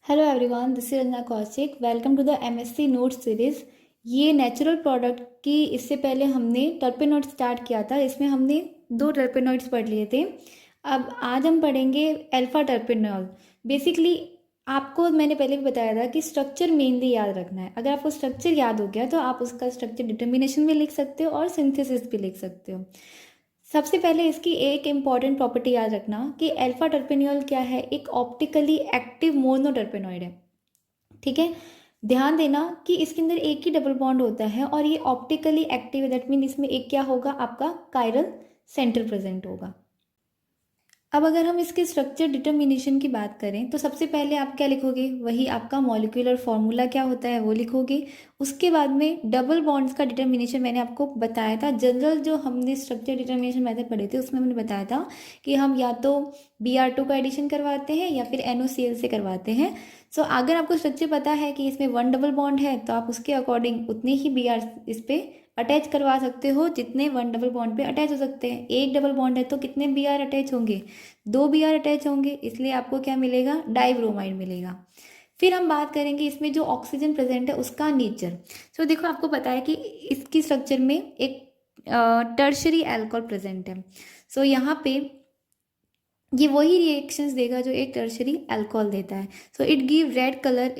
Hello everyone, this is Ranjana Kaushik. Welcome to the MSc notes series. ये natural product की इससे पहले हमने टर्पेनॉइड स्टार्ट किया था। इसमें हमने 2 टर्पेनॉइड्स पढ़ लिए थे। अब आज हम पढ़ेंगे अल्फा टर्पेनॉल। बेसिकली आपको मैंने पहले भी बताया था कि स्ट्रक्चर मेनली याद रखना है। अगर आपको स्ट्रक्चर याद हो गया तो आप उसका स्ट्रक्चर डिटर्मिनेशन भी लिख सकते हो और सिंथेसिस भी लिख सकते हो। सबसे पहले इसकी एक इम्पॉर्टेंट प्रॉपर्टी याद रखना कि अल्फा टर्पेनॉल क्या है। एक ऑप्टिकली एक्टिव मोनोटर्पेनॉइड है। ठीक है, ध्यान देना कि इसके अंदर एक ही डबल बॉन्ड होता है और ये ऑप्टिकली एक्टिव है। दैट मीन इसमें एक क्या होगा, आपका कायरल सेंटर प्रेजेंट होगा। अब अगर हम इसके स्ट्रक्चर डिटर्मिनेशन की बात करें तो सबसे पहले आप क्या लिखोगे, वही आपका मॉलिक्यूलर फॉर्मूला क्या होता है वो लिखोगे। उसके बाद में डबल बॉन्ड्स का डिटर्मिनेशन मैंने आपको बताया था। जनरल जो हमने स्ट्रक्चर डिटर्मिनेशन मेथड पढ़े थे उसमें मैंने बताया था कि हम या तो Br2 का एडिशन करवाते हैं या फिर NOCl से करवाते हैं। सो अगर आपको स्ट्रक्चर पता है कि इसमें 1 डबल बॉन्ड है तो आप उसके अकॉर्डिंग उतने ही Br इस पे अटैच करवा सकते हो जितने 1 डबल बॉन्ड पे अटैच हो सकते हैं। एक डबल बॉन्ड है तो कितने Br अटैच होंगे, 2 Br अटैच होंगे, इसलिए आपको क्या मिलेगा, डाइब्रोमाइड मिलेगा। फिर हम बात करेंगे इसमें जो ऑक्सीजन प्रेजेंट है उसका नेचर। सो देखो, आपको पता है कि इसकी स्ट्रक्चर में एक टर्शरी अल्कोहल प्रेजेंट है। सो यहाँ पे ये वही रिएक्शंस देगा जो एक टर्शरी अल्कोहल देता है। So it give red colour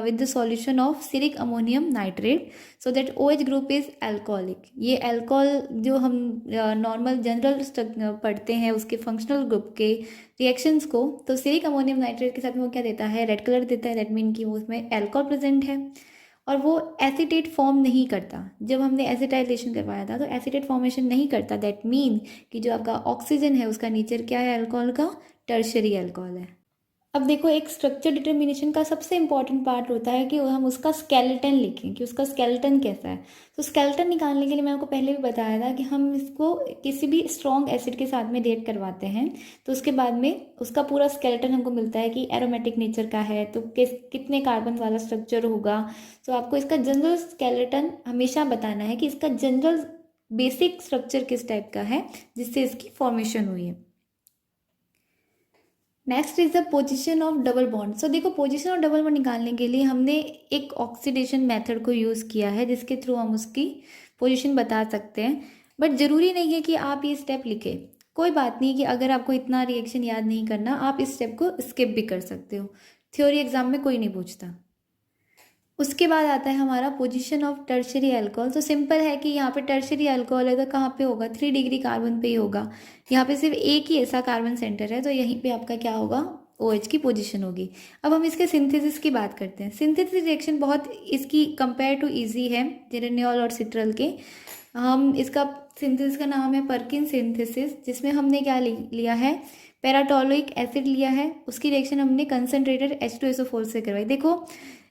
with the solution of सिरिक ammonium nitrate so that OH group is alcoholic. ये अल्कोहल जो हम नॉर्मल जनरल पढ़ते हैं उसके फंक्शनल ग्रुप के रिएक्शंस को, तो सिरिक अमोनियम नाइट्रेट के साथ में वो क्या देता है, रेड कलर देता है। दैट मीन कि वो उसमें अल्कोहल प्रेजेंट है और वो एसीटेट फॉर्म नहीं करता। जब हमने एसिटाइलेशन करवाया था तो एसीटेट फॉर्मेशन नहीं करता। दैट मीन कि जो आपका ऑक्सीजन है उसका नेचर क्या है, अल्कोहल का टर्शरी अल्कोहल है। अब देखो, एक स्ट्रक्चर डिटर्मिनेशन का सबसे इंपॉर्टेंट पार्ट होता है कि हम उसका स्केलेटन लिखें कि उसका स्केलेटन कैसा है। तो स्केलेटन निकालने के लिए मैं आपको पहले भी बताया था कि हम इसको किसी भी स्ट्रॉन्ग एसिड के साथ में रिएक्ट करवाते हैं तो उसके बाद में उसका पूरा स्केलेटन हमको मिलता है कि एरोमेटिक नेचर का है तो कितने कार्बन वाला स्ट्रक्चर होगा। तो आपको इसका जनरल स्केलेटन हमेशा बताना है कि इसका जनरल बेसिक स्ट्रक्चर किस टाइप का है जिससे इसकी फॉर्मेशन हुई है। Next is the position of double bond. So देखो, पोजीशन ऑफ डबल बॉन्ड निकालने के लिए हमने एक ऑक्सीडेशन मेथड को यूज़ किया है जिसके थ्रू हम उसकी पोजीशन बता सकते हैं। बट ज़रूरी नहीं है कि आप ये स्टेप लिखें। कोई बात नहीं कि अगर आपको इतना रिएक्शन याद नहीं करना, आप इस स्टेप को स्किप भी कर सकते हो। थ्योरी एग्जाम में कोई नहीं पूछता। उसके बाद आता है हमारा पोजीशन ऑफ टर्शरी अल्कोहल। तो सिंपल है कि यहाँ पे टर्शरी अल्कोहल है तो कहाँ पे होगा, 3 डिग्री कार्बन पे ही होगा। यहाँ पे सिर्फ एक ही ऐसा कार्बन सेंटर है तो यहीं पे आपका क्या होगा, OH की पोजीशन होगी। अब हम इसके सिंथेसिस की बात करते हैं। सिंथेसिस रिएक्शन बहुत इसकी कंपेयर टू इजी है जेरेनियोल और सिट्रल के। हम इसका सिंथेसिस का नाम है पर्किन सिंथेसिस, जिसमें हमने क्या लिया है, पैराटोलिक एसिड लिया है। उसकी रिएक्शन हमने कंसनट्रेटेड H2SO4 से करवाई। देखो,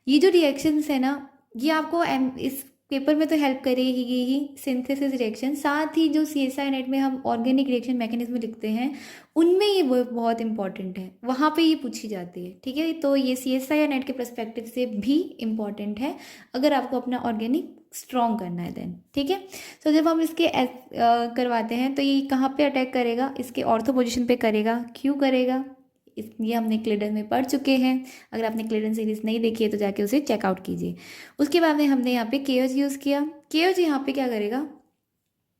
ये जो रिएक्शंस है ना, ये आपको इस पेपर में तो हेल्प करेगी ही सिंथेसिस रिएक्शन। साथ ही जो CSI नेट में हम ऑर्गेनिक रिएक्शन मैकेनिज्म लिखते हैं उनमें ये बहुत इंपॉर्टेंट है, वहाँ पे ये पूछी जाती है। ठीक है, तो ये CSI नेट के पर्सपेक्टिव से भी इम्पॉर्टेंट है अगर आपको अपना ऑर्गेनिक स्ट्रॉन्ग करना है देन। ठीक है, तो जब हम इसके करवाते हैं तो ये कहाँ पे अटैक करेगा, इसके ऑर्थो पोजिशन पे करेगा। क्यों करेगा, ये हमने क्लेडन में पढ़ चुके हैं। अगर आपने क्लेडन सीरीज नहीं देखी है तो जाके उसे चेकआउट कीजिए। उसके बाद में हमने यहाँ पे KOH यूज़ किया। KOH यहाँ पे क्या करेगा,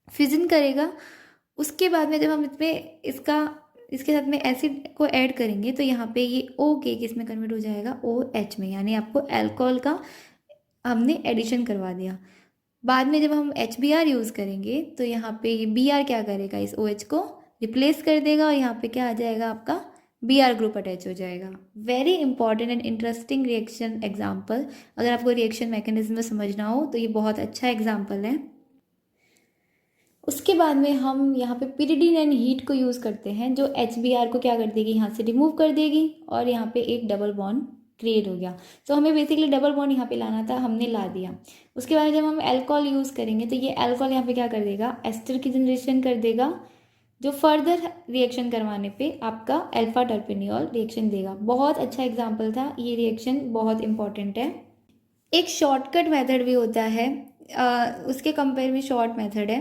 फिजन करेगा। उसके बाद में जब हम इसमें इसके साथ में एसिड को ऐड करेंगे तो यहाँ पे ये OK किस में कन्वर्ट हो जाएगा, OH में, यानी आपको अल्कोहल का हमने एडिशन करवा दिया। बाद में जब हम HBr यूज़ करेंगे तो यहाँ पे ये Br क्या करेगा, इस OH को रिप्लेस कर देगा और यहाँ पे क्या आ जाएगा, आपका Br ग्रुप अटैच हो जाएगा। Very important and interesting reaction example. अगर आपको रिएक्शन मैकेनिज्म में समझना हो तो ये बहुत अच्छा एग्जाम्पल है। उसके बाद में हम यहाँ पे पिरिडीन एंड हीट को यूज़ करते हैं जो HBr को क्या कर देगी, यहाँ से रिमूव कर देगी और यहाँ पे एक डबल बॉन्ड क्रिएट हो गया। तो हमें बेसिकली डबल बॉन्ड यहाँ पे लाना था, हमने ला दिया। उसके बाद जब हम अल्कोहल यूज़ करेंगे तो ये अल्कोहल यहाँ पे क्या कर देगा, एस्टर की जनरेशन कर देगा जो फर्दर रिएक्शन करवाने पे आपका अल्फा टर्पेनियोल रिएक्शन देगा। बहुत अच्छा एग्जाम्पल था, ये रिएक्शन बहुत इंपॉर्टेंट है। एक शॉर्टकट मेथड भी होता है, उसके कंपेयर में शॉर्ट मेथड है।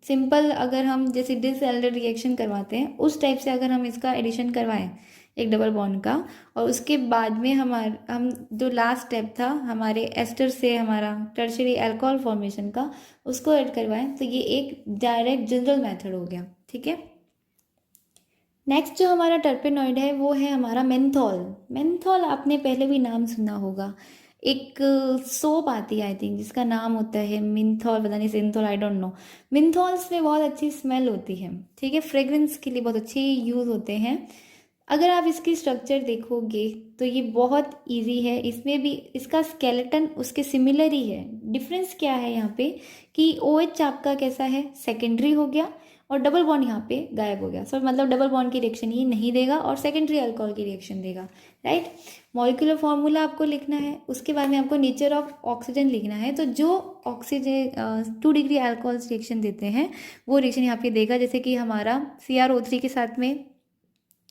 सिंपल, अगर हम जैसे डिसएल्डर रिएक्शन करवाते हैं उस टाइप से अगर हम इसका एडिशन करवाएं, एक डबल बॉन्ड का, और उसके बाद में हम जो लास्ट स्टेप था हमारे एस्टर से हमारा टर्शियरी अल्कोहल फॉर्मेशन का, उसको ऐड करवाएं, तो ये एक डायरेक्ट जनरल मेथड हो गया। ठीक है, नेक्स्ट जो हमारा टर्पेनॉइड है वो है हमारा मेंथॉल। मेंथॉल आपने पहले भी नाम सुना होगा, एक सोप आती है आई थिंक जिसका नाम होता है मिंथॉल, पता नहीं सिंथॉल, आई डोंट नो। मिंथॉल्स में बहुत अच्छी स्मेल होती है, ठीक है, फ्रेग्रेंस के लिए बहुत अच्छे यूज़ होते हैं। अगर आप इसकी स्ट्रक्चर देखोगे तो ये बहुत इजी है, इसमें भी इसका स्केलेटन उसके सिमिलर ही है। डिफरेंस क्या है यहाँ पे कि OH आपका कैसा है, सेकेंडरी हो गया, और डबल बॉन्ड यहाँ पे गायब हो गया। सो मतलब डबल बॉन्ड की रिएक्शन ये नहीं देगा और सेकेंडरी अल्कोहल की रिएक्शन देगा, राइट। मॉलिक्यूलर फॉर्मूला आपको लिखना है, उसके बाद में आपको नेचर ऑफ ऑक्सीजन लिखना है। तो जो ऑक्सीजन 2 डिग्री अल्कोहल रिएक्शन देते हैं वो रिएक्शन यहाँ पे देगा, जैसे कि हमारा CrO3 के साथ में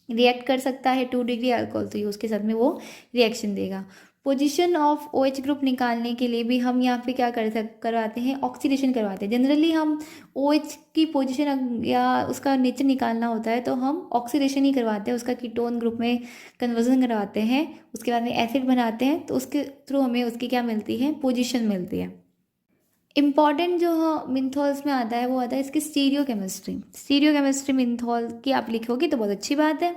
रिएक्ट कर सकता है 2 डिग्री अल्कोहल, तो ये उसके साथ में वो रिएक्शन देगा। पोजीशन ऑफ OH ग्रुप निकालने के लिए भी हम यहाँ पे क्या करवाते हैं, ऑक्सीडेशन करवाते हैं। जनरली हम OH की पोजीशन या उसका नेचर निकालना होता है तो हम ऑक्सीडेशन ही करवाते हैं, उसका कीटोन ग्रुप में कन्वर्जन करवाते हैं, उसके बाद में एसिड बनाते हैं, तो उसके थ्रू हमें उसकी क्या मिलती है, पोजीशन मिलती है। इम्पॉर्टेंट जो मिंथॉल्स में आता है वो आता है इसकी स्टीरियो केमिस्ट्री मिंथॉल की आप लिखोगे तो बहुत अच्छी बात है।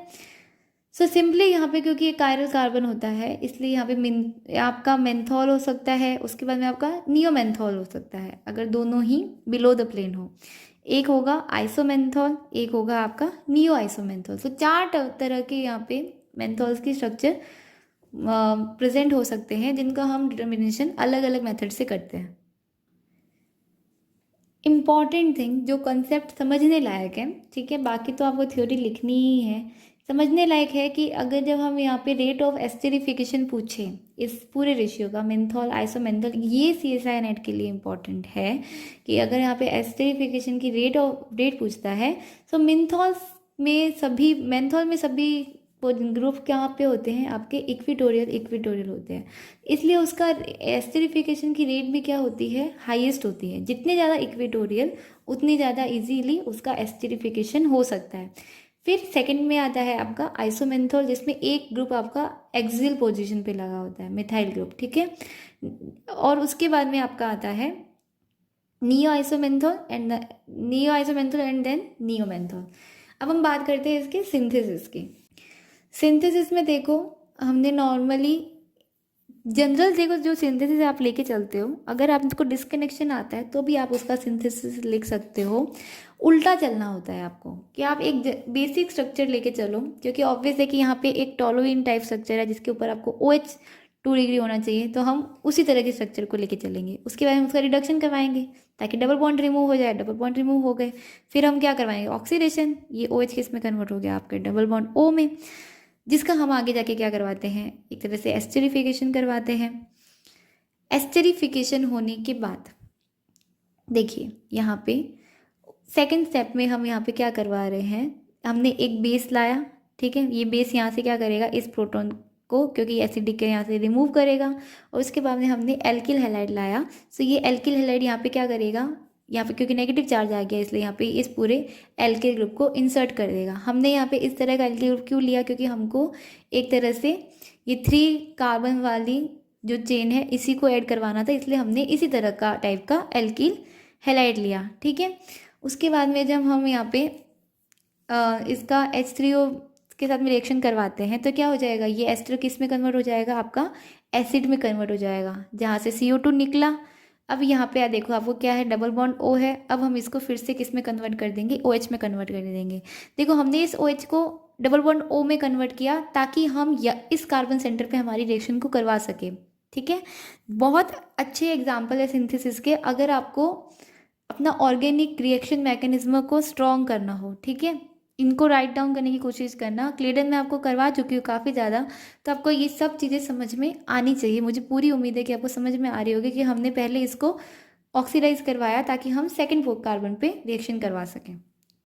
सो सिंपली यहाँ पे क्योंकि ये कायरल कार्बन होता है इसलिए यहाँ पे आपका मेंथॉल हो सकता है, उसके बाद में आपका नियोमेंथॉल हो सकता है, अगर दोनों ही बिलो द प्लेन हो। एक होगा आइसोमेंथॉल, एक होगा आपका नियो आइसोमेंथॉल। तो 4 तरह के यहाँ पे मेंथॉल्स की स्ट्रक्चर प्रेजेंट हो सकते हैं जिनका हम डिटर्मिनेशन अलग अलग मेथड से करते हैं। इम्पॉर्टेंट थिंग जो कंसेप्ट समझने लायक है, ठीक है, बाकी तो आपको थ्योरी लिखनी ही है, समझने लायक है कि अगर जब हम यहाँ पे रेट ऑफ एस्टेरिफिकेशन पूछें इस पूरे रेशियो का मेंथॉल आइसोमेंथॉल, ये CSI नेट के लिए इम्पॉर्टेंट है कि अगर यहाँ पे एस्टेरिफिकेशन की रेट पूछता है तो मेंथॉल में सभी ग्रुप कहाँ पे होते हैं, आपके इक्विटोरियल होते हैं, इसलिए उसका एस्टेरिफिकेशन की रेट भी क्या होती है, हाईएस्ट होती है। जितने ज़्यादा इक्विटोरियल उतनी ज़्यादा इजीली उसका एस्टेरिफिकेशन हो सकता है। फिर सेकंड में आता है आपका आइसोमेंथॉल, जिसमें एक ग्रुप आपका एक्सियल पोजीशन पे लगा होता है, मिथाइल ग्रुप, ठीक है। और उसके बाद में आपका आता है नियो आइसोमेंथॉल एंड देन नियोमेंथॉल। अब हम बात करते हैं इसके सिंथेसिस की। सिंथेसिस में देखो हमने नॉर्मली जनरल देखो जो सिंथेसिस आप लेके चलते हो, अगर आपको डिस्कनेक्शन आता है तो भी आप उसका सिंथेसिस लिख सकते हो। उल्टा चलना होता है आपको कि आप एक बेसिक स्ट्रक्चर लेके चलो, क्योंकि ऑब्वियस है कि यहाँ पे एक टोलुइन टाइप स्ट्रक्चर है जिसके ऊपर आपको OH 2 डिग्री होना चाहिए, तो हम उसी तरह के स्ट्रक्चर को लेके चलेंगे। उसके बाद हम उसका रिडक्शन करवाएंगे ताकि डबल बॉन्ड रिमूव हो जाए, डबल बॉन्ड रिमूव हो गए, फिर हम क्या करवाएंगे, ऑक्सीडेशन, ये OH किस में कन्वर्ट हो गया, आपके डबल बॉन्ड O में, जिसका हम आगे जाके क्या करवाते हैं, एक तरह से एस्टेरिफिकेशन करवाते हैं। एस्टेरिफिकेशन होने के बाद देखिए यहाँ पे सेकंड स्टेप में हम यहाँ पे क्या करवा रहे हैं, हमने एक बेस लाया, ठीक है, ये बेस यहाँ से क्या करेगा, इस प्रोटॉन को क्योंकि एसिडिक के यहाँ से रिमूव करेगा, और उसके बाद में हमने एल्किल हैलाइड लाया। सो ये एल्किल हैलाइड यहाँ पे क्या करेगा, यहाँ पे क्योंकि नेगेटिव चार्ज आ गया इसलिए यहाँ पे इस पूरे एल्किल ग्रुप को इंसर्ट कर देगा। हमने यहाँ पे इस तरह का एल्किल ग्रुप क्यों लिया, क्योंकि हमको एक तरह से ये 3 कार्बन वाली जो चेन है इसी को ऐड करवाना था, इसलिए हमने इसी तरह का टाइप का एल्किल हैलाइड लिया, ठीक है। उसके बाद में जब हम यहाँ पे इसका H3O के साथ में रिएक्शन करवाते हैं तो क्या हो जाएगा, ये एस्टर किस में कन्वर्ट हो जाएगा, आपका एसिड में कन्वर्ट हो जाएगा, जहाँ से CO2 निकला। अब यहाँ पे देखो आपको क्या है, डबल बॉन्ड O है, अब हम इसको फिर से किस में कन्वर्ट कर देंगे, OH में कन्वर्ट कर देंगे। देखो हमने इस OH को डबल बॉन्ड O में कन्वर्ट किया ताकि हम इस कार्बन सेंटर पे हमारी रिएक्शन को करवा सके, ठीक है। बहुत अच्छे एग्जाम्पल है सिंथेसिस के, अगर आपको अपना ऑर्गेनिक रिएक्शन मैकेनिज्म को स्ट्रॉन्ग करना हो, ठीक है, इनको राइट डाउन करने की कोशिश करना। क्लेडन में आपको करवा चुकी हूँ काफ़ी ज़्यादा, तो आपको ये सब चीज़ें समझ में आनी चाहिए। मुझे पूरी उम्मीद है कि आपको समझ में आ रही होगी कि हमने पहले इसको ऑक्सीडाइज करवाया ताकि हम सेकंड कार्बन पे रिएक्शन करवा सकें।